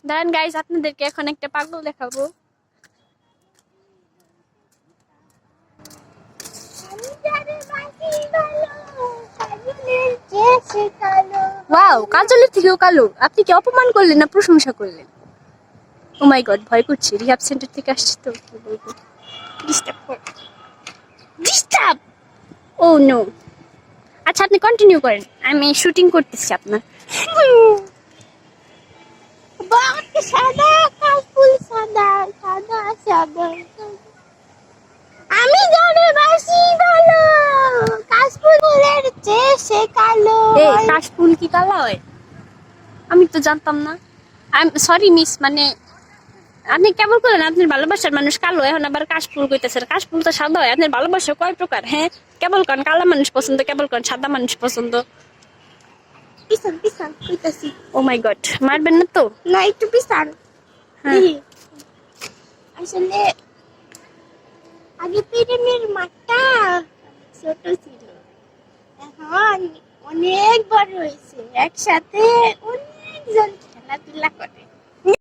দাঁড়ান গাইস, আপনাদেরকে এখন একটা পাগল দেখাবো। ওয়াও, কাজলের থেকেও কালো। আপনি কি অপমান করলেন না প্রশংসা করলেন? ও মাই গড, ভয় করছি। রিহাব সেন্টার থেকে আসছি তো, কি বলবো। ডিস্টার্ব। ও নো। আচ্ছা, আপনি কন্টিনিউ করেন, আমি শুটিং করতেছি আপনার। সাদা কাশফুল, সাদা সাদা সাদা। আমি জানি বাসি ভালো, কাশফুলের চেয়ে সে কালো। এই কাশফুল কি কালো হয়? আমি তো জানতাম না। আই এম সরি মিস, মানে আপনি কেমন করলেন? আপনার ভালোবাসার মানুষ কালো, এখন আবার কাশফুল কইতেছেন। কাশফুল তো সাদা হয়। আপনার ভালোবাসা কয় প্রকার? হ্যাঁ, কেবল কোন কালো মানুষ পছন্দ, কেবল কোন সাদা মানুষ পছন্দ। পিছন পিছন কইতাছি। ও মাই গড, মারবেন না তো? না, একটু পিছন। হ্যাঁ, আসলে আগে প্রেমের মাঠটা ছোট ছিল, এখন অনেক বড় হয়েছে। একসাথে অনেকজন খেলাধুলা করে।